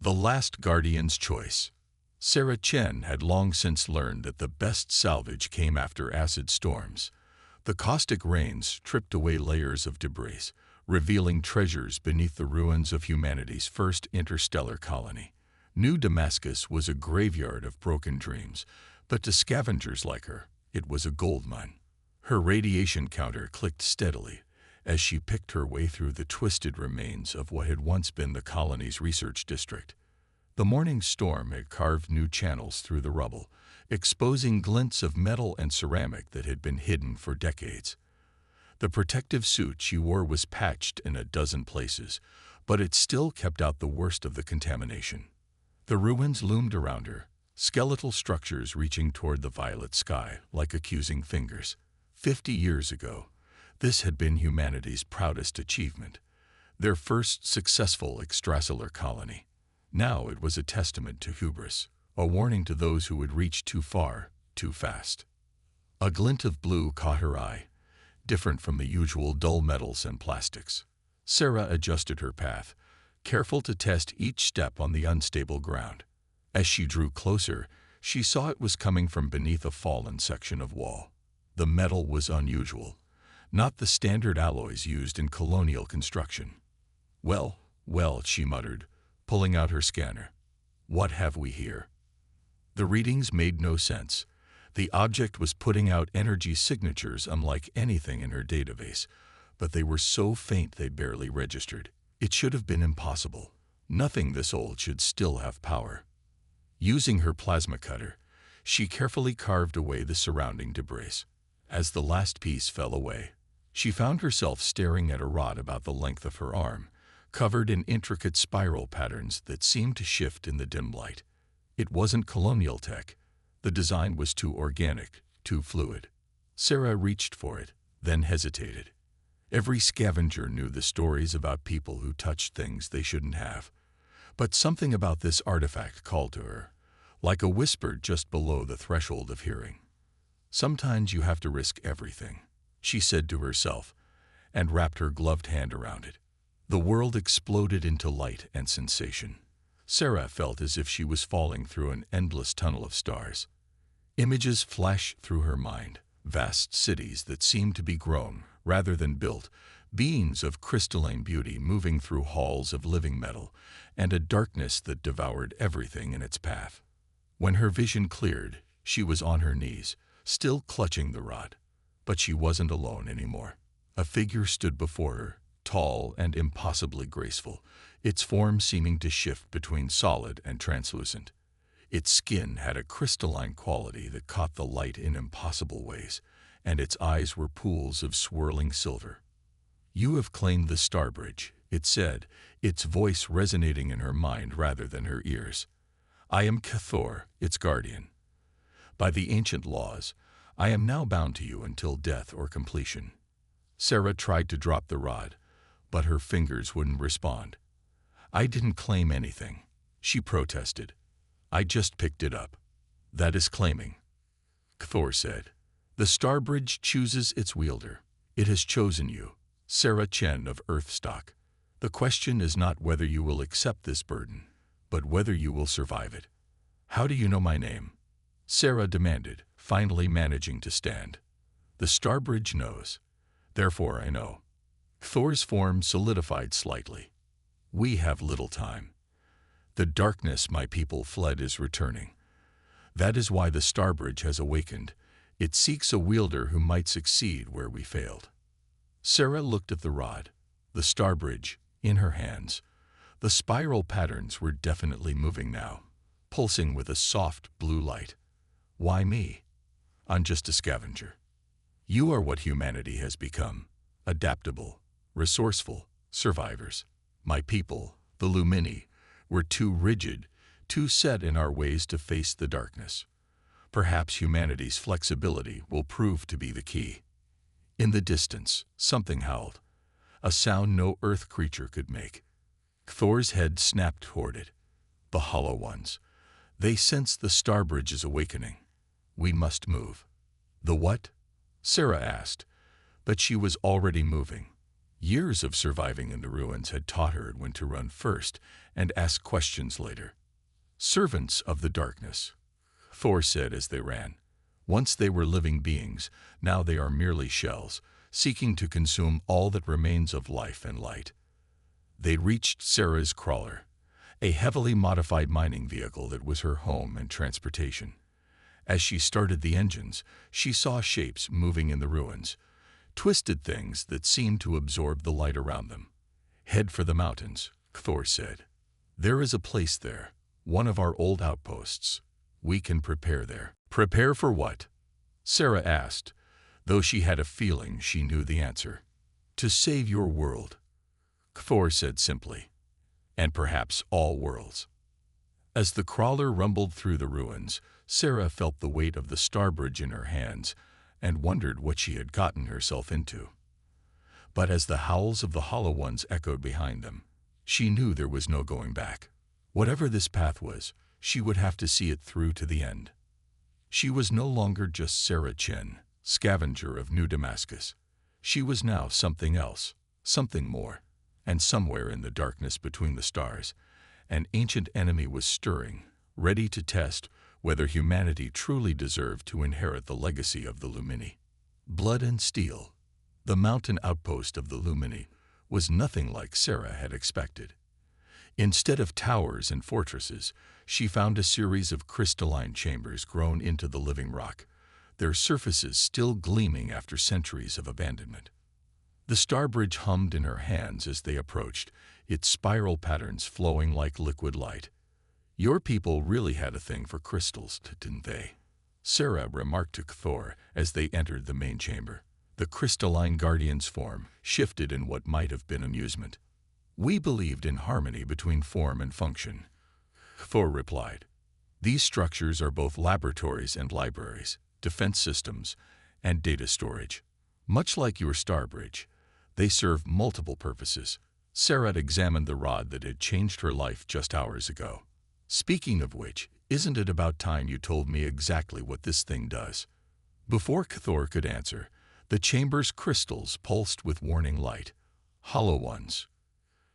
The Last Guardian's Choice. Sarah Chen had long since learned that the best salvage came after acid storms. The caustic rains stripped away layers of debris, revealing treasures beneath the ruins of humanity's first interstellar colony. New Damascus was a graveyard of broken dreams, but to scavengers like her, it was a goldmine. Her radiation counter clicked steadily as she picked her way through the twisted remains of what had once been the colony's research district. The morning storm had carved new channels through the rubble, exposing glints of metal and ceramic that had been hidden for decades. The protective suit she wore was patched in a dozen places, but it still kept out the worst of the contamination. The ruins loomed around her, skeletal structures reaching toward the violet sky like accusing fingers. 50 years ago, this had been humanity's proudest achievement, their first successful extrasolar colony. Now it was a testament to hubris, a warning to those who would reach too far, too fast. A glint of blue caught her eye, different from the usual dull metals and plastics. Sarah adjusted her path, careful to test each step on the unstable ground. As she drew closer, she saw it was coming from beneath a fallen section of wall. The metal was unusual, not the standard alloys used in colonial construction. Well, she muttered, pulling out her scanner. What have we here? The readings made no sense. The object was putting out energy signatures unlike anything in her database, but they were so faint they barely registered. It should have been impossible. Nothing this old should still have power. Using her plasma cutter, she carefully carved away the surrounding debris. As the last piece fell away, she found herself staring at a rod about the length of her arm, covered in intricate spiral patterns that seemed to shift in the dim light. It wasn't colonial tech. The design was too organic, too fluid. Sarah reached for it, then hesitated. Every scavenger knew the stories about people who touched things they shouldn't have. But something about this artifact called to her, like a whisper just below the threshold of hearing. Sometimes you have to risk everything, she said to herself, and wrapped her gloved hand around it. The world exploded into light and sensation. Sarah felt as if she was falling through an endless tunnel of stars. Images flashed through her mind, vast cities that seemed to be grown rather than built, beings of crystalline beauty moving through halls of living metal, and a darkness that devoured everything in its path. When her vision cleared, she was on her knees, still clutching the rod. But she wasn't alone anymore. A figure stood before her, tall and impossibly graceful, its form seeming to shift between solid and translucent. Its skin had a crystalline quality that caught the light in impossible ways, and its eyes were pools of swirling silver. "You have claimed the Starbridge," it said, its voice resonating in her mind rather than her ears. "I am Cathor, its guardian. By the ancient laws, I am now bound to you until death or completion." Sarah tried to drop the rod, but her fingers wouldn't respond. "I didn't claim anything," she protested. "I just picked it up." "That is claiming," Cathor said. "The Starbridge chooses its wielder. It has chosen you, Sarah Chen of Earth stock. The question is not whether you will accept this burden, but whether you will survive it." "How do you know my name?" Sarah demanded, finally managing to stand. "The Starbridge knows. Therefore I know." Thor's form solidified slightly. "We have little time. The darkness my people fled is returning. That is why the Starbridge has awakened. It seeks a wielder who might succeed where we failed." Sarah looked at the rod, the Starbridge, in her hands. The spiral patterns were definitely moving now, pulsing with a soft blue light. "Why me? I'm just a scavenger. You are what humanity has become, adaptable, resourceful, survivors. My people, the Lumini, were too rigid, too set in our ways to face the darkness. Perhaps humanity's flexibility will prove to be the key." In the distance, something howled, a sound no Earth creature could make. Thor's head snapped toward it. "The Hollow Ones. They sense the Starbridge's awakening. We must move." "The what?" Sarah asked, but she was already moving. Years of surviving in the ruins had taught her when to run first and ask questions later. "Servants of the darkness," Thor said as they ran. "Once they were living beings, now they are merely shells, seeking to consume all that remains of life and light." They reached Sarah's crawler, a heavily modified mining vehicle that was her home and transportation. As she started the engines, she saw shapes moving in the ruins, twisted things that seemed to absorb the light around them. "Head for the mountains," Thor said. "There is a place there, one of our old outposts. We can prepare there." "Prepare for what?" Sarah asked, though she had a feeling she knew the answer. "To save your world," Thor said simply, "and perhaps all worlds." As the crawler rumbled through the ruins, Sarah felt the weight of the starbridge in her hands and wondered what she had gotten herself into. But as the howls of the Hollow Ones echoed behind them, she knew there was no going back. Whatever this path was, she would have to see it through to the end. She was no longer just Sarah Chen, scavenger of New Damascus. She was now something else, something more. And somewhere in the darkness between the stars, an ancient enemy was stirring, ready to test whether humanity truly deserved to inherit the legacy of the Lumini. Blood and Steel, the mountain outpost of the Lumini, was nothing like Sarah had expected. Instead of towers and fortresses, she found a series of crystalline chambers grown into the living rock, their surfaces still gleaming after centuries of abandonment. The starbridge hummed in her hands as they approached, its spiral patterns flowing like liquid light. "Your people really had a thing for crystals, didn't they?" Sarah remarked to Thor as they entered the main chamber. The crystalline guardian's form shifted in what might have been amusement. "We believed in harmony between form and function," Thor replied. "These structures are both laboratories and libraries, defense systems, and data storage. Much like your starbridge, they serve multiple purposes." Sarah examined the rod that had changed her life just hours ago. "Speaking of which, isn't it about time you told me exactly what this thing does?" Before Thor could answer, the chamber's crystals pulsed with warning light. "Hollow Ones,"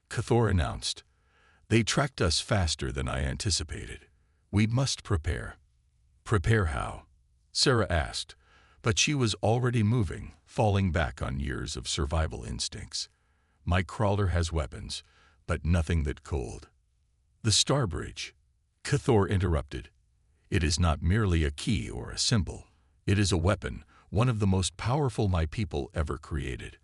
Thor announced. "They tracked us faster than I anticipated. We must prepare." "Prepare how?" Sarah asked, but she was already moving, falling back on years of survival instincts. "My crawler has weapons, but nothing that cold." "The starbridge," Thor interrupted. "It is not merely a key or a symbol. It is a weapon, one of the most powerful my people ever created.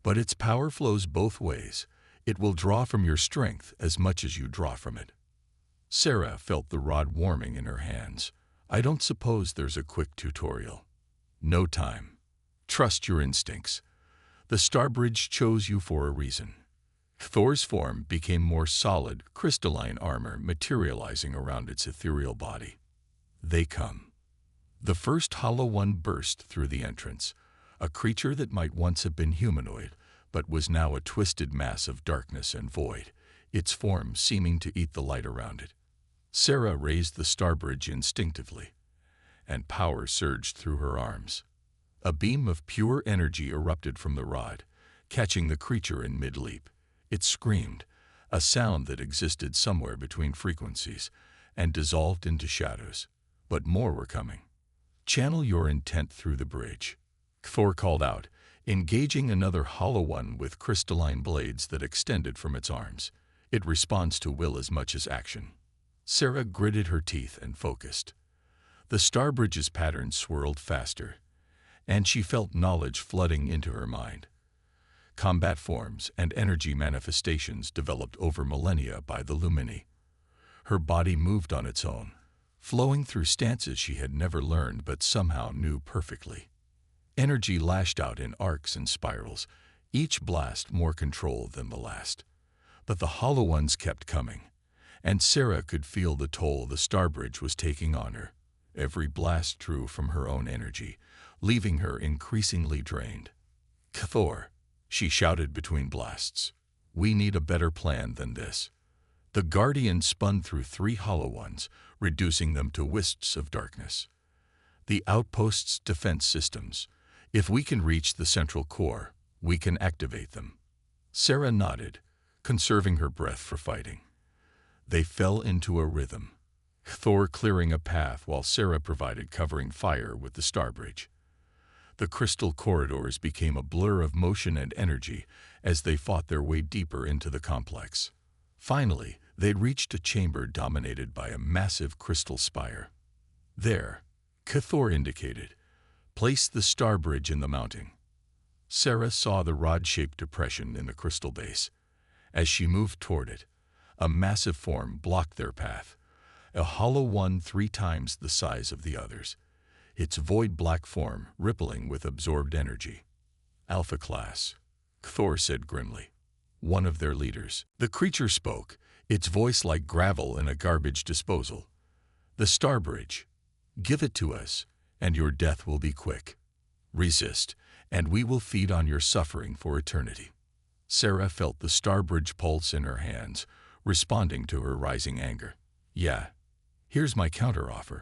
But its power flows both ways. It will draw from your strength as much as you draw from it." Sarah felt the rod warming in her hands. "I don't suppose there's a quick tutorial." "No time. Trust your instincts. The starbridge chose you for a reason." Thor's form became more solid, crystalline armor materializing around its ethereal body. "They come." The first Hollow One burst through the entrance, a creature that might once have been humanoid, but was now a twisted mass of darkness and void, its form seeming to eat the light around it. Sarah raised the starbridge instinctively, and power surged through her arms. A beam of pure energy erupted from the rod, catching the creature in mid-leap. It screamed, a sound that existed somewhere between frequencies, and dissolved into shadows. But more were coming. "Channel your intent through the bridge," Thor called out, engaging another Hollow One with crystalline blades that extended from its arms. "It responds to will as much as action." Sarah gritted her teeth and focused. The starbridge's pattern swirled faster, and she felt knowledge flooding into her mind. Combat forms and energy manifestations developed over millennia by the Lumini. Her body moved on its own, flowing through stances she had never learned but somehow knew perfectly. Energy lashed out in arcs and spirals, each blast more controlled than the last. But the Hollow Ones kept coming, and Sarah could feel the toll the starbridge was taking on her. Every blast drew from her own energy, leaving her increasingly drained. "Thor," she shouted between blasts, "we need a better plan than this." The Guardian spun through 3 Hollow Ones, reducing them to wisps of darkness. "The outpost's defense systems. If we can reach the central core, we can activate them." Sarah nodded, conserving her breath for fighting. They fell into a rhythm, Thor clearing a path while Sarah provided covering fire with the starbridge. The crystal corridors became a blur of motion and energy as they fought their way deeper into the complex. Finally, they'd reached a chamber dominated by a massive crystal spire. There, Thor indicated, place the starbridge in the mounting. Sarah saw the rod-shaped depression in the crystal base. As she moved toward it, a massive form blocked their path, a hollow one 3 times the size of the others, its void-black form rippling with absorbed energy. Alpha class, Thor said grimly, one of their leaders. The creature spoke, its voice like gravel in a garbage disposal. The starbridge. Give it to us, and your death will be quick. Resist, and we will feed on your suffering for eternity. Sarah felt the starbridge pulse in her hands, responding to her rising anger. Yeah, here's my counteroffer.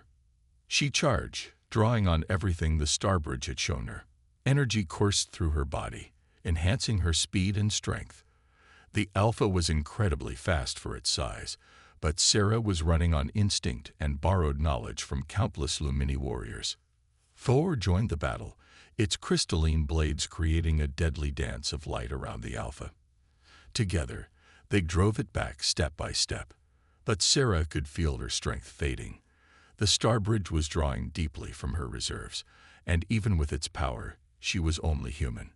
She charged, drawing on everything the starbridge had shown her. Energy coursed through her body, enhancing her speed and strength. The Alpha was incredibly fast for its size, but Sarah was running on instinct and borrowed knowledge from countless Lumini warriors. Thor joined the battle, its crystalline blades creating a deadly dance of light around the Alpha. Together, they drove it back step by step, but Sarah could feel her strength fading. The starbridge was drawing deeply from her reserves, and even with its power, she was only human.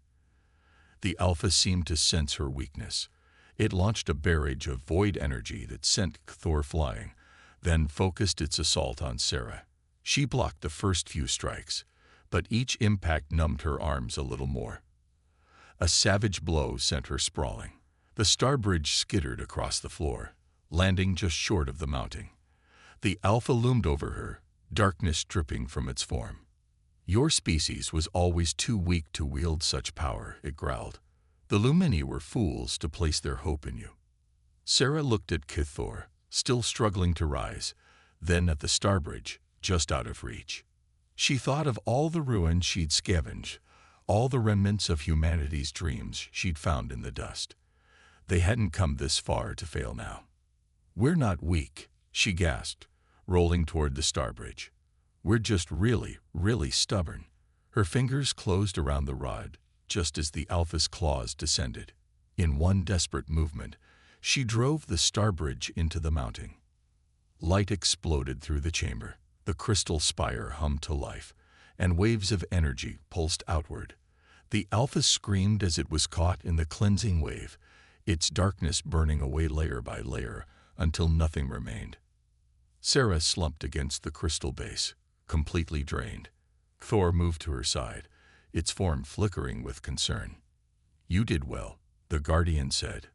The Alpha seemed to sense her weakness. It launched a barrage of void energy that sent Thor flying, then focused its assault on Sarah. She blocked the first few strikes, but each impact numbed her arms a little more. A savage blow sent her sprawling. The starbridge skittered across the floor, landing just short of the mounting. The Alpha loomed over her, darkness dripping from its form. Your species was always too weak to wield such power, it growled. The Lumini were fools to place their hope in you. Sarah looked at Thor, still struggling to rise, then at the starbridge, just out of reach. She thought of all the ruins she'd scavenged, all the remnants of humanity's dreams she'd found in the dust. They hadn't come this far to fail now. We're not weak, she gasped, rolling toward the starbridge. We're just really, really stubborn. Her fingers closed around the rod, just as the Alpha's claws descended. In one desperate movement, she drove the starbridge into the mounting. Light exploded through the chamber. The crystal spire hummed to life, and waves of energy pulsed outward. The Alpha screamed as it was caught in the cleansing wave, its darkness burning away layer by layer until nothing remained. Sarah slumped against the crystal base, completely drained. Thor moved to her side, its form flickering with concern. You did well, the Guardian said.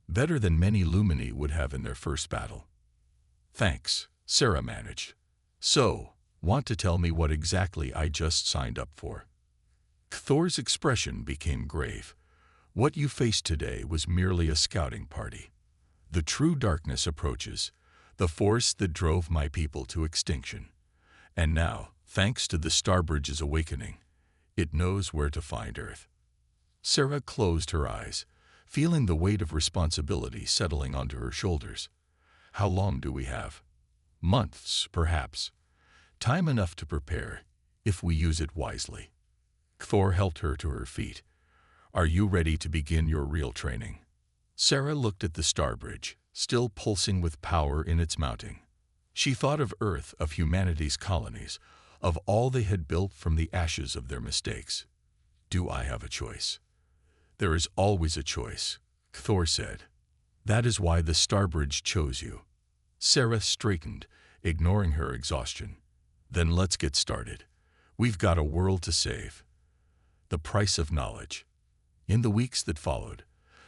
Better than many Lumini would have in their first battle. Thanks, Sarah managed. So, want to tell me what exactly I just signed up for? Thor's expression became grave. What you faced today was merely a scouting party. The true darkness approaches, the force that drove my people to extinction. And now, thanks to the starbridge's awakening, it knows where to find Earth. Sarah closed her eyes, feeling the weight of responsibility settling onto her shoulders. How long do we have? Months, perhaps. Time enough to prepare, if we use it wisely. Thor helped her to her feet. Are you ready to begin your real training? Sarah looked at the starbridge, still pulsing with power in its mounting. She thought of Earth, of humanity's colonies, of all they had built from the ashes of their mistakes. Do I have a choice? There is always a choice, Thor said. That is why the starbridge chose you. Sarah straightened, ignoring her exhaustion. Then let's get started. We've got a world to save. The price of knowledge. In the weeks that followed,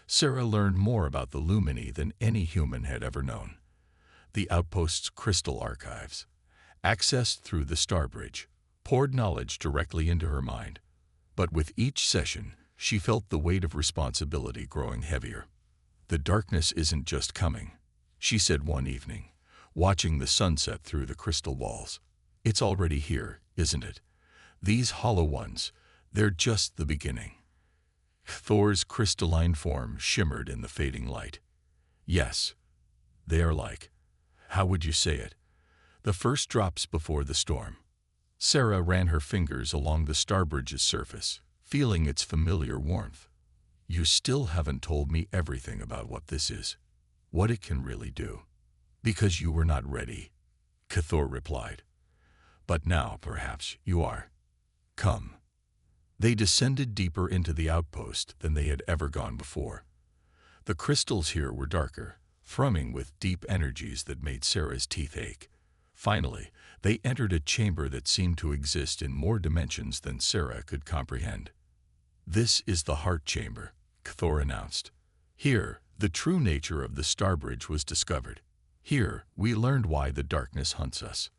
Sarah learned more about the Lumini than any human had ever known. The outpost's crystal archives, accessed through the starbridge, poured knowledge directly into her mind. But with each session, she felt the weight of responsibility growing heavier. The darkness isn't just coming, she said one evening, watching the sunset through the crystal walls. It's already here, isn't it? These hollow ones, they're just the beginning. Thor's crystalline form shimmered in the fading light. Yes, they are like, how would you say it? The first drops before the storm. Sarah ran her fingers along the Starbridge's surface, feeling its familiar warmth. You still haven't told me everything about what this is, what it can really do. Because you were not ready, Cthor replied. But now, perhaps, you are. Come. They descended deeper into the outpost than they had ever gone before. The crystals here were darker, thrumming with deep energies that made Sarah's teeth ache. Finally, they entered a chamber that seemed to exist in more dimensions than Sarah could comprehend. This is the heart chamber, Cthor announced. Here, the true nature of the Starbridge was discovered. Here, we learned why the darkness hunts us.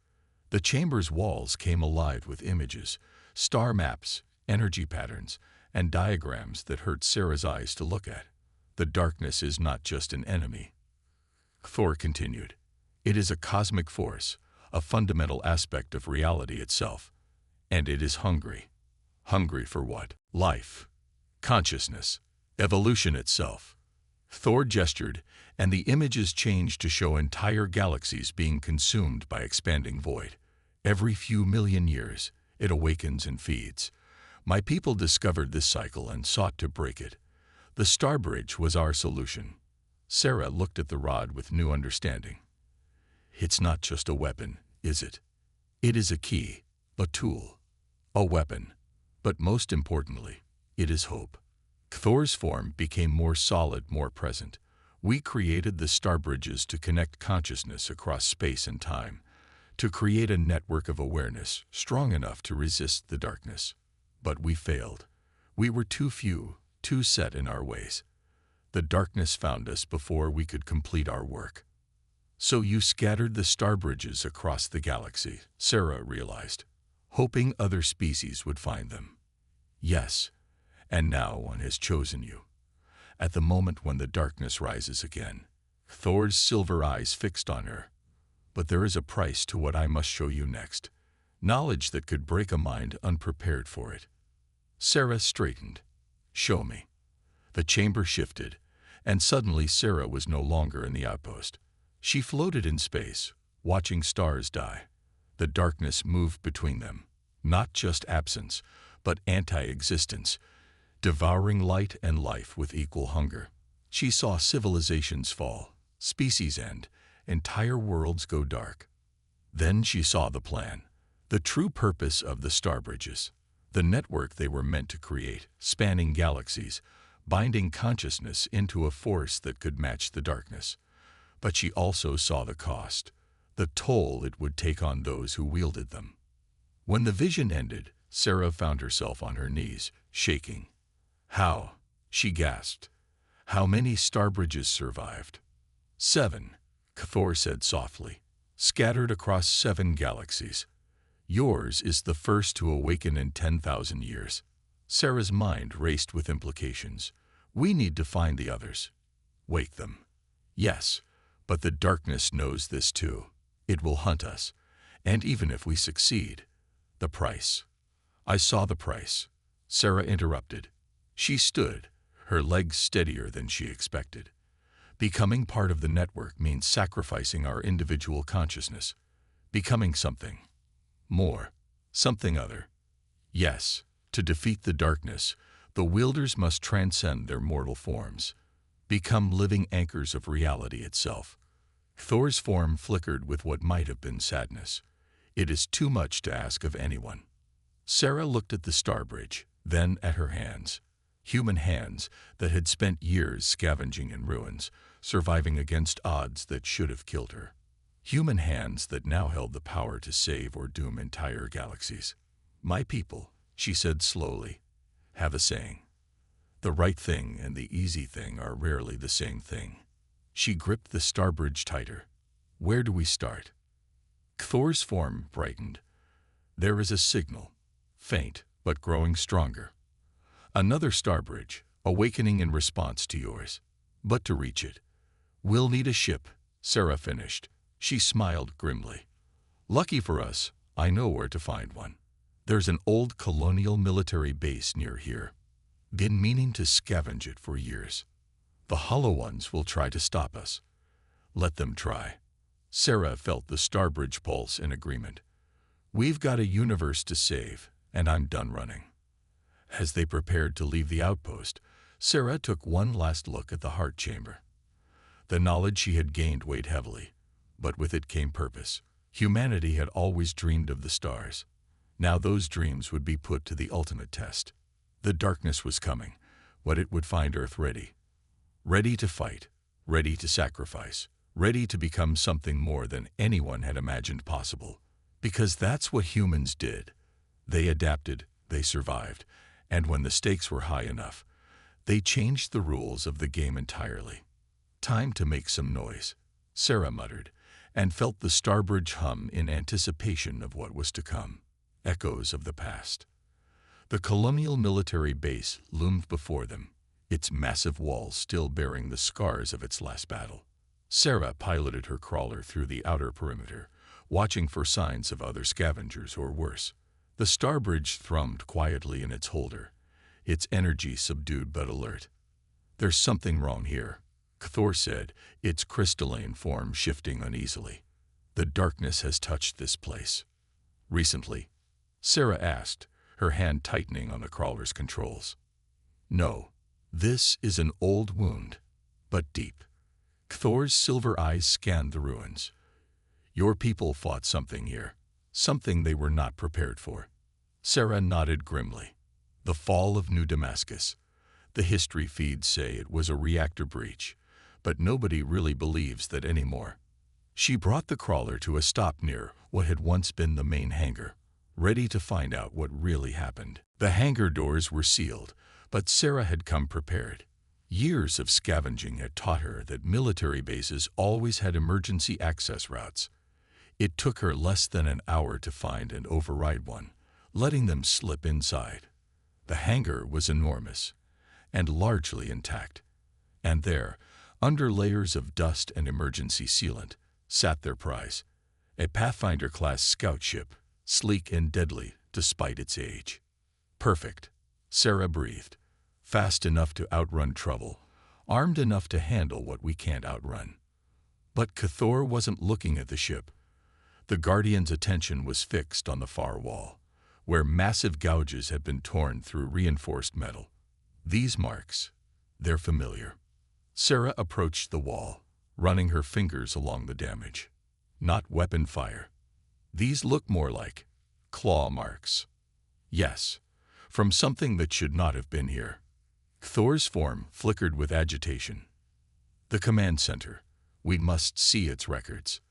The chamber's walls came alive with images, star maps, energy patterns, and diagrams that hurt Sarah's eyes to look at. The darkness is not just an enemy. Cthor continued. It is a cosmic force, a fundamental aspect of reality itself. And it is hungry. Hungry for what? Life. Consciousness. Evolution itself. Thor gestured, and the images changed to show entire galaxies being consumed by expanding void. Every few million years, it awakens and feeds. My people discovered this cycle and sought to break it. The Starbridge was our solution. Sarah looked at the rod with new understanding. It's not just a weapon, is it? It is a key, a tool, a weapon. But most importantly, it is hope. Cthor's form became more solid, more present. We created the Starbridges to connect consciousness across space and time, to create a network of awareness strong enough to resist the darkness. But we failed. We were too few, too set in our ways. The darkness found us before we could complete our work. So you scattered the Starbridges across the galaxy, Sarah realized, hoping other species would find them. Yes, and now one has chosen you. At the moment when the darkness rises again, Thor's silver eyes fixed on her. But there is a price to what I must show you next, knowledge that could break a mind unprepared for it. Sarah straightened. Show me. The chamber shifted, and suddenly Sarah was no longer in the outpost. She floated in space, watching stars die. The darkness moved between them, not just absence, but anti-existence, devouring light and life with equal hunger. She saw civilizations fall, species end, entire worlds go dark. Then she saw the plan, the true purpose of the Starbridges, the network they were meant to create, spanning galaxies, binding consciousness into a force that could match the darkness. But she also saw the cost, the toll it would take on those who wielded them. When the vision ended, Sarah found herself on her knees, shaking. How? She gasped. How many Starbridges survived? 7, Cthor said softly, scattered across 7 galaxies. Yours is the first to awaken in 10,000 years. Sarah's mind raced with implications. We need to find the others. Wake them. Yes, but the darkness knows this too. It will hunt us. And even if we succeed, the price. I saw the price. Sarah interrupted. She stood, her legs steadier than she expected. Becoming part of the network means sacrificing our individual consciousness. Becoming something. More. Something other. Yes, to defeat the darkness, the wielders must transcend their mortal forms. Become living anchors of reality itself. Thor's form flickered with what might have been sadness. It is too much to ask of anyone. Sarah looked at the Starbridge, then at her hands. Human hands that had spent years scavenging in ruins, surviving against odds that should have killed her. Human hands that now held the power to save or doom entire galaxies. My people, she said slowly, have a saying. The right thing and the easy thing are rarely the same thing. She gripped the Starbridge tighter. Where do we start? Cthor's form brightened. There is a signal, faint but growing stronger. Another Starbridge, awakening in response to yours. But to reach it, we'll need a ship, Sarah finished. She smiled grimly. Lucky for us, I know where to find one. There's an old colonial military base near here. Been meaning to scavenge it for years. The hollow ones will try to stop us. Let them try. Sarah felt the Starbridge pulse in agreement. We've got a universe to save, and I'm done running. As they prepared to leave the outpost, Sarah took one last look at the heart chamber. The knowledge she had gained weighed heavily, but with it came purpose. Humanity had always dreamed of the stars. Now those dreams would be put to the ultimate test. The darkness was coming, but it would find Earth ready. Ready to fight, ready to sacrifice, ready to become something more than anyone had imagined possible. Because that's what humans did. They adapted, they survived, and when the stakes were high enough, they changed the rules of the game entirely. Time to make some noise, Sarah muttered, and felt the Starbridge hum in anticipation of what was to come. Echoes of the past. The colonial military base loomed before them, its massive walls still bearing the scars of its last battle. Sarah piloted her crawler through the outer perimeter, watching for signs of other scavengers or worse. The Starbridge thrummed quietly in its holder, its energy subdued but alert. There's something wrong here, Cthor said, its crystalline form shifting uneasily. The darkness has touched this place. Recently? Sarah asked, her hand tightening on the crawler's controls. No, this is an old wound, but deep. Cthor's silver eyes scanned the ruins. Your people fought something here, something they were not prepared for. Sarah nodded grimly. The fall of New Damascus. The history feeds say it was a reactor breach, but nobody really believes that anymore. She brought the crawler to a stop near what had once been the main hangar, ready to find out what really happened. The hangar doors were sealed, but Sarah had come prepared. Years of scavenging had taught her that military bases always had emergency access routes. It took her less than an hour to find and override one, letting them slip inside. The hangar was enormous and largely intact, and there, under layers of dust and emergency sealant, sat their prize, a Pathfinder-class scout ship, sleek and deadly despite its age. Perfect, Sarah breathed, fast enough to outrun trouble, armed enough to handle what we can't outrun. But Cthor wasn't looking at the ship. The Guardian's attention was fixed on the far wall, where massive gouges had been torn through reinforced metal. These marks, they're familiar. Sarah approached the wall, running her fingers along the damage. Not weapon fire. These look more like claw marks. Yes, from something that should not have been here. Cthor's form flickered with agitation. The command center. We must see its records.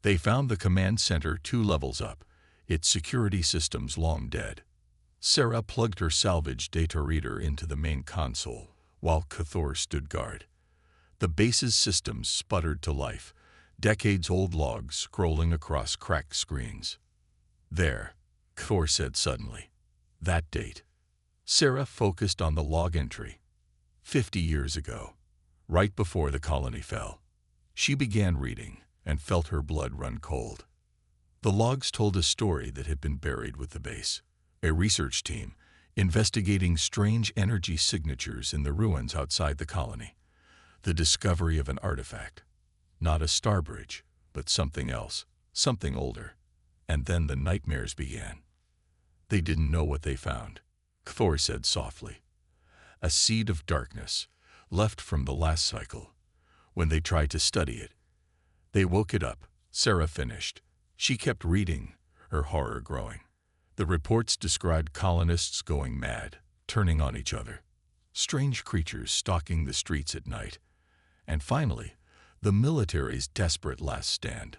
They found the command center 2 levels up, its security systems long dead. Sarah plugged her salvage data reader into the main console, while Cthor stood guard. The base's systems sputtered to life, decades-old logs scrolling across cracked screens. There, Cthor said suddenly. That date. Sarah focused on the log entry. 50 years ago, right before the colony fell. She began reading and felt her blood run cold. The logs told a story that had been buried with the base. A research team investigating strange energy signatures in the ruins outside the colony. The discovery of an artifact. Not a Starbridge, but something else, something older. And then the nightmares began. They didn't know what they found, Cthor said softly. A seed of darkness, left from the last cycle. When they tried to study it, they woke it up, Sarah finished. She kept reading, her horror growing. The reports described colonists going mad, turning on each other. Strange creatures stalking the streets at night. And finally, the military's desperate last stand.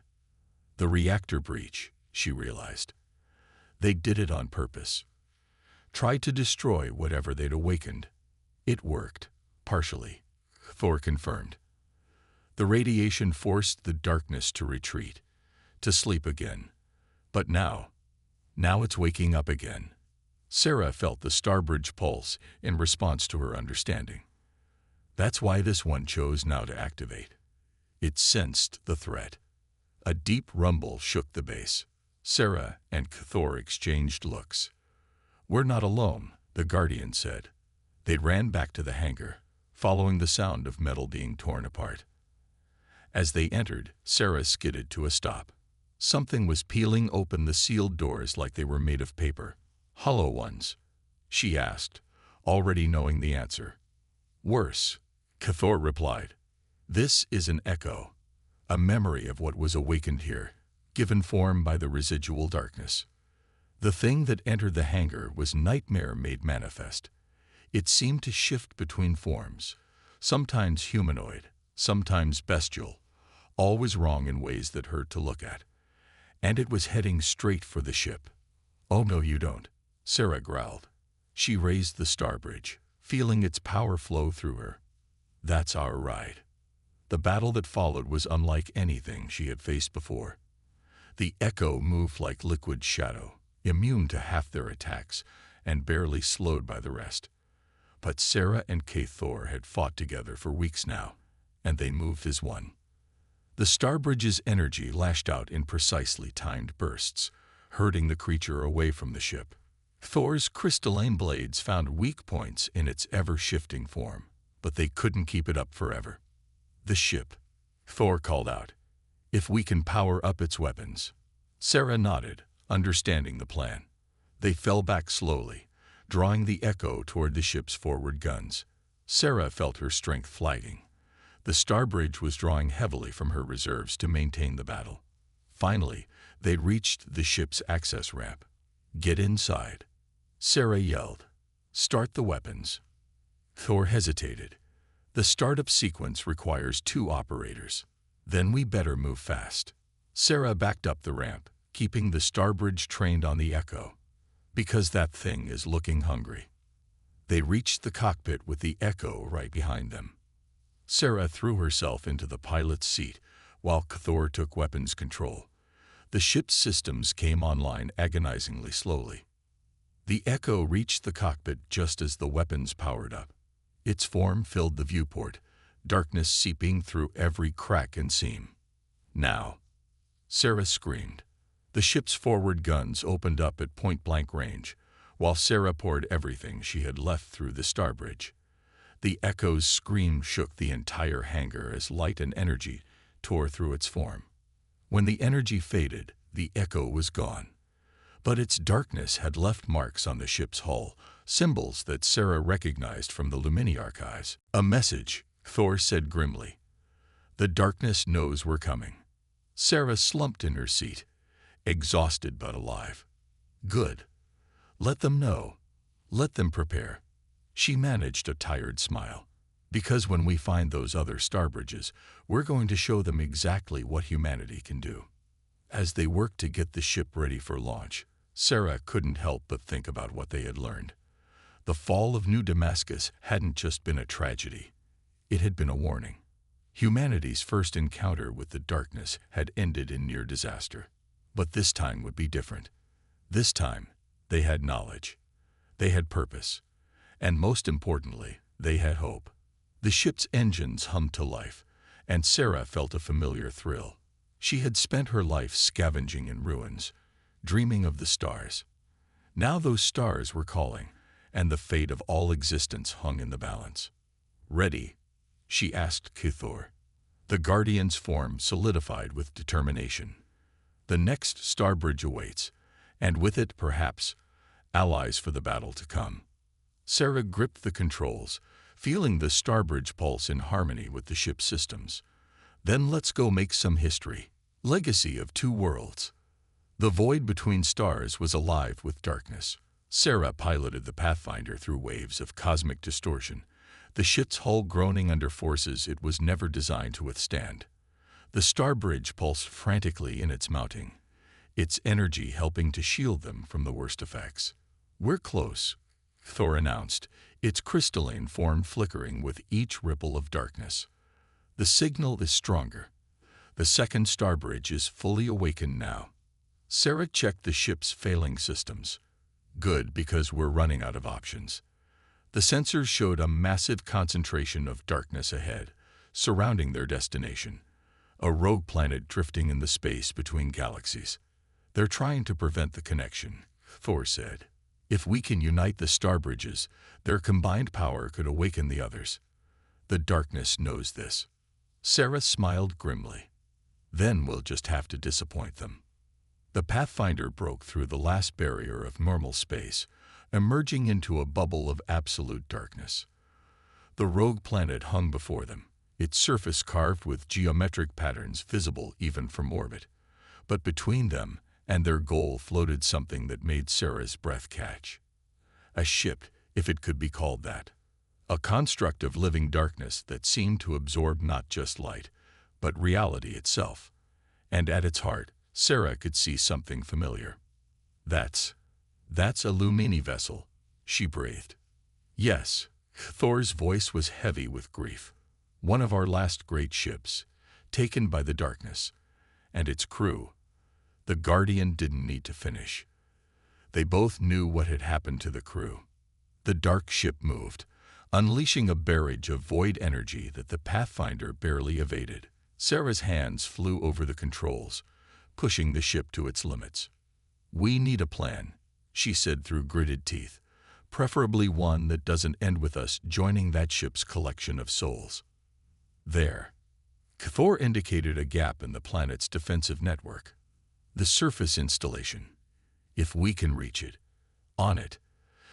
The reactor breach, she realized. They did it on purpose. Tried to destroy whatever they'd awakened. It worked, partially, Cthor confirmed. The radiation forced the darkness to retreat, to sleep again. But now it's waking up again. Sarah felt the Starbridge pulse in response to her understanding. That's why this one chose now to activate. It sensed the threat. A deep rumble shook the base. Sarah and Cthor exchanged looks. We're not alone, the Guardian said. They ran back to the hangar, following the sound of metal being torn apart. As they entered, Sarah skidded to a stop. Something was peeling open the sealed doors like they were made of paper. "Hollow ones?" she asked, already knowing the answer. "Worse," Cathor replied. "This is an echo, a memory of what was awakened here, given form by the residual darkness. The thing that entered the hangar was nightmare made manifest. It seemed to shift between forms, sometimes humanoid, sometimes bestial, always wrong in ways that hurt to look at. And it was heading straight for the ship. "Oh no you don't," Sarah growled. She raised the starbridge, feeling its power flow through her. "That's our ride." The battle that followed was unlike anything she had faced before. The echo moved like liquid shadow, immune to half their attacks and barely slowed by the rest. But Sarah and Cathor had fought together for weeks now, and they moved as one. The starbridge's energy lashed out in precisely timed bursts, hurting the creature away from the ship. Thor's crystalline blades found weak points in its ever-shifting form, but they couldn't keep it up forever. "The ship," Thor called out. "If we can power up its weapons." Sarah nodded, understanding the plan. They fell back slowly, drawing the echo toward the ship's forward guns. Sarah felt her strength flagging. The starbridge was drawing heavily from her reserves to maintain the battle. Finally, they reached the ship's access ramp. "Get inside," Sarah yelled. "Start the weapons." Thor hesitated. "The startup sequence requires 2 operators. Then we better move fast." Sarah backed up the ramp, keeping the starbridge trained on the echo. "Because that thing is looking hungry." They reached the cockpit with the echo right behind them. Sarah threw herself into the pilot's seat, while Cathor took weapons control. The ship's systems came online agonizingly slowly. The echo reached the cockpit just as the weapons powered up. Its form filled the viewport, darkness seeping through every crack and seam. "Now!" Sarah screamed. The ship's forward guns opened up at point-blank range, while Sarah poured everything she had left through the starbridge. The echo's scream shook the entire hangar as light and energy tore through its form. When the energy faded, the echo was gone. But its darkness had left marks on the ship's hull, symbols that Sarah recognized from the Lumini archives. "A message," Thor said grimly. "The darkness knows we're coming." Sarah slumped in her seat, exhausted but alive. "Good. Let them know. Let them prepare." She managed a tired smile. "Because when we find those other starbridges, we're going to show them exactly what humanity can do." As they worked to get the ship ready for launch, Sarah couldn't help but think about what they had learned. The fall of New Damascus hadn't just been a tragedy. It had been a warning. Humanity's first encounter with the darkness had ended in near disaster. But this time would be different. This time, they had knowledge. They had purpose. And most importantly, they had hope. The ship's engines hummed to life, and Sarah felt a familiar thrill. She had spent her life scavenging in ruins, dreaming of the stars. Now those stars were calling, and the fate of all existence hung in the balance. "Ready?" she asked Cathor. The Guardian's form solidified with determination. The next starbridge awaits, and with it, perhaps, allies for the battle to come. Sarah gripped the controls, feeling the starbridge pulse in harmony with the ship's systems. "Then let's go make some history." Legacy of Two Worlds. The void between stars was alive with darkness. Sarah piloted the Pathfinder through waves of cosmic distortion, the ship's hull groaning under forces it was never designed to withstand. The starbridge pulsed frantically in its mounting, its energy helping to shield them from the worst effects. "We're close," Thor announced, its crystalline form flickering with each ripple of darkness. "The signal is stronger. The second starbridge is fully awakened now." Sarah checked the ship's failing systems. "Good, because we're running out of options." The sensors showed a massive concentration of darkness ahead, surrounding their destination. A rogue planet drifting in the space between galaxies. "They're trying to prevent the connection," Thor said. If we can unite the star bridges, their combined power could awaken the others. The darkness knows this. Sarah smiled grimly. Then we'll just have to disappoint them. The Pathfinder broke through the last barrier of normal space, emerging into a bubble of absolute darkness. The rogue planet hung before them, its surface carved with geometric patterns visible even from orbit. But between them and their goal floated something that made Sarah's breath catch. A ship, if it could be called that. A construct of living darkness that seemed to absorb not just light, but reality itself. And at its heart, Sarah could see something familiar. That's a Lumini vessel, she breathed. Yes, Thor's voice was heavy with grief. One of our last great ships, taken by the darkness, and its crew. The Guardian didn't need to finish. They both knew what had happened to the crew. The dark ship moved, unleashing a barrage of void energy that the Pathfinder barely evaded. Sarah's hands flew over the controls, pushing the ship to its limits. "We need a plan," she said through gritted teeth, "preferably one that doesn't end with us joining that ship's collection of souls." There. Thor indicated a gap in the planet's defensive network. The surface installation. If we can reach it. On it.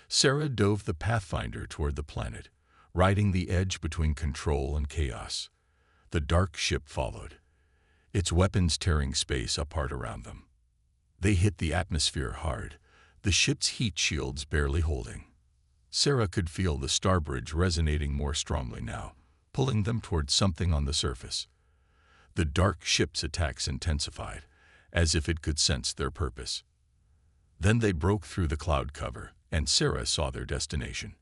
Sarah dove the Pathfinder toward the planet, riding the edge between control and chaos. The dark ship followed, its weapons tearing space apart around them. They hit the atmosphere hard, the ship's heat shields barely holding. Sarah could feel the star bridge resonating more strongly now, pulling them toward something on the surface. The dark ship's attacks intensified, as if it could sense their purpose. Then they broke through the cloud cover, and Sarah saw their destination.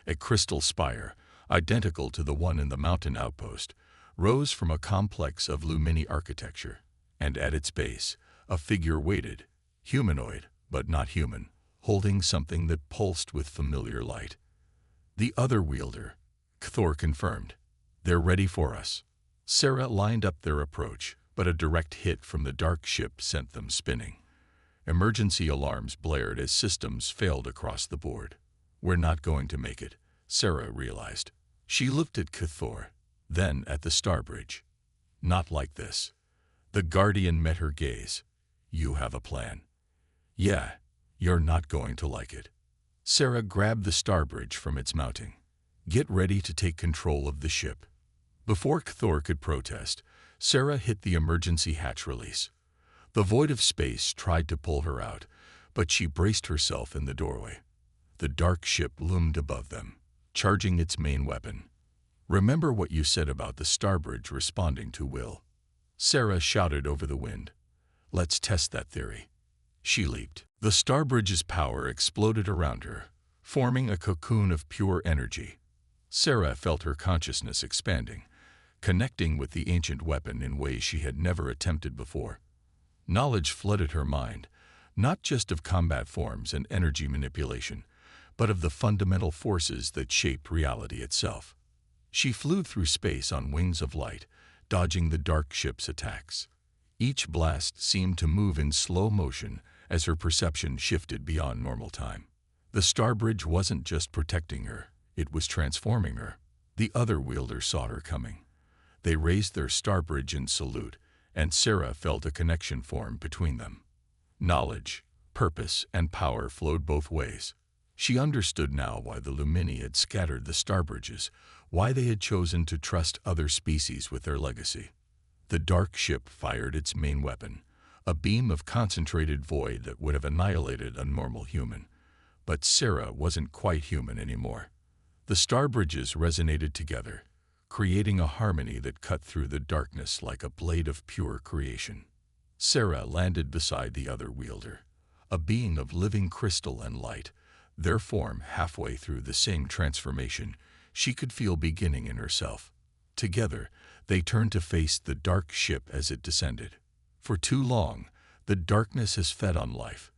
A crystal spire, identical to the one in the mountain outpost, rose from a complex of Lumini architecture, and at its base, a figure waited, humanoid, but not human, holding something that pulsed with familiar light. "The other wielder," Thor confirmed. "They're ready for us." Sarah lined up their approach, but a direct hit from the dark ship sent them spinning. Emergency alarms blared as systems failed across the board. "We're not going to make it," Sarah realized. She looked at Thor, then at the star bridge. "Not like this." The Guardian met her gaze. "You have a plan." "Yeah, you're not going to like it." Sarah grabbed the star bridge from its mounting. "Get ready to take control of the ship." Before Thor could protest, Sarah hit the emergency hatch release. The void of space tried to pull her out, but she braced herself in the doorway. The dark ship loomed above them, charging its main weapon. "Remember what you said about the star bridge responding to will?" Sarah shouted over the wind. "Let's test that theory." She leaped. The star bridge's power exploded around her, forming a cocoon of pure energy. Sarah felt her consciousness expanding, connecting with the ancient weapon in ways she had never attempted before. Knowledge flooded her mind, not just of combat forms and energy manipulation, but of the fundamental forces that shaped reality itself. She flew through space on wings of light, dodging the dark ship's attacks. Each blast seemed to move in slow motion as her perception shifted beyond normal time. The star bridge wasn't just protecting her, it was transforming her. The other wielders saw her coming. They raised their star bridge in salute, and Sarah felt a connection form between them. Knowledge, purpose, and power flowed both ways. She understood now why the Lumini had scattered the star bridges, why they had chosen to trust other species with their legacy. The dark ship fired its main weapon, a beam of concentrated void that would have annihilated a normal human. But Sarah wasn't quite human anymore. The star bridges resonated together, creating a harmony that cut through the darkness like a blade of pure creation. Sarah landed beside the other wielder, a being of living crystal and light, their form halfway through the same transformation she could feel beginning in herself. Together, they turned to face the dark ship as it descended. "For too long, the darkness has fed on life,"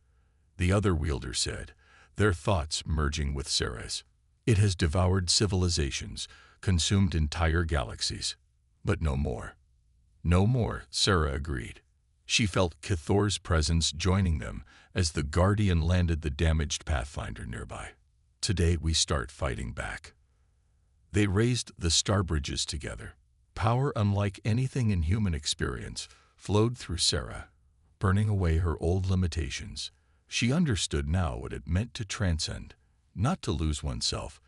the other wielder said, their thoughts merging with Sarah's. "It has devoured civilizations, consumed entire galaxies. But no more." "No more," Sarah agreed. She felt Cthulhu's presence joining them as the Guardian landed the damaged Pathfinder nearby. Today we start fighting back. They raised the star bridges together. Power unlike anything in human experience flowed through Sarah, burning away her old limitations. She understood now what it meant to transcend, not to lose oneself,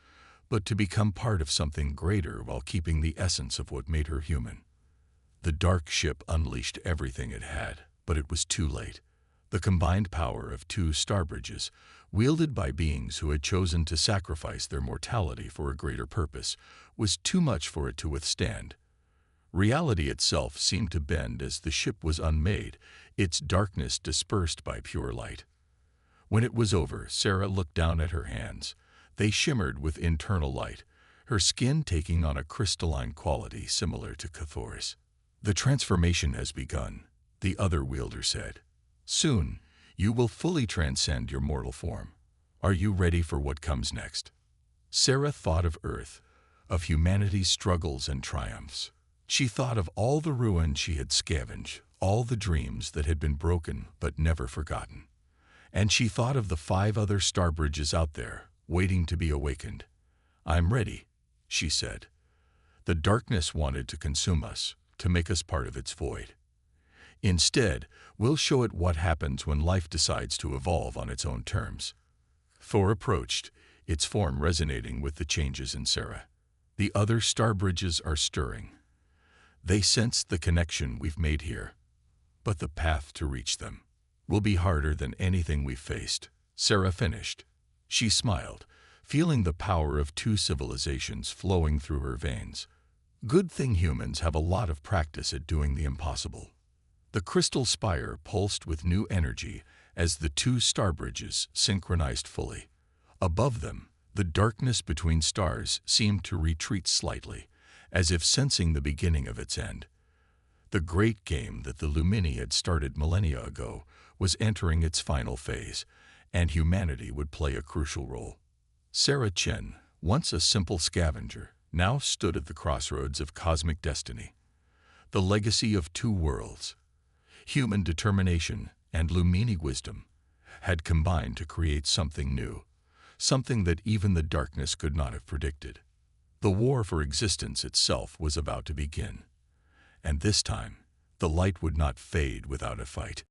but to become part of something greater while keeping the essence of what made her human. The dark ship unleashed everything it had, but it was too late. The combined power of two star bridges, wielded by beings who had chosen to sacrifice their mortality for a greater purpose, was too much for it to withstand. Reality itself seemed to bend as the ship was unmade, its darkness dispersed by pure light. When it was over, Sarah looked down at her hands. They shimmered with internal light, her skin taking on a crystalline quality similar to Cthulhu's. "The transformation has begun," the other wielder said. "Soon, you will fully transcend your mortal form. Are you ready for what comes next?" Sarah thought of Earth, of humanity's struggles and triumphs. She thought of all the ruin she had scavenged, all the dreams that had been broken but never forgotten. And she thought of the 5 other star bridges out there, waiting to be awakened. "I'm ready," she said. "The darkness wanted to consume us, to make us part of its void. Instead, we'll show it what happens when life decides to evolve on its own terms." Thor approached, its form resonating with the changes in Sarah. "The other star bridges are stirring. They sense the connection we've made here. But the path to reach them will be harder than anything we've faced." Sarah finished. She smiled, feeling the power of 2 civilizations flowing through her veins. Good thing humans have a lot of practice at doing the impossible. The crystal spire pulsed with new energy as the 2 star bridges synchronized fully. Above them, the darkness between stars seemed to retreat slightly, as if sensing the beginning of its end. The great game that the Lumini had started millennia ago was entering its final phase, and humanity would play a crucial role. Sarah Chen, once a simple scavenger, now stood at the crossroads of cosmic destiny. The legacy of 2 worlds, human determination and Lumini wisdom, had combined to create something new, something that even the darkness could not have predicted. The war for existence itself was about to begin, and this time, the light would not fade without a fight.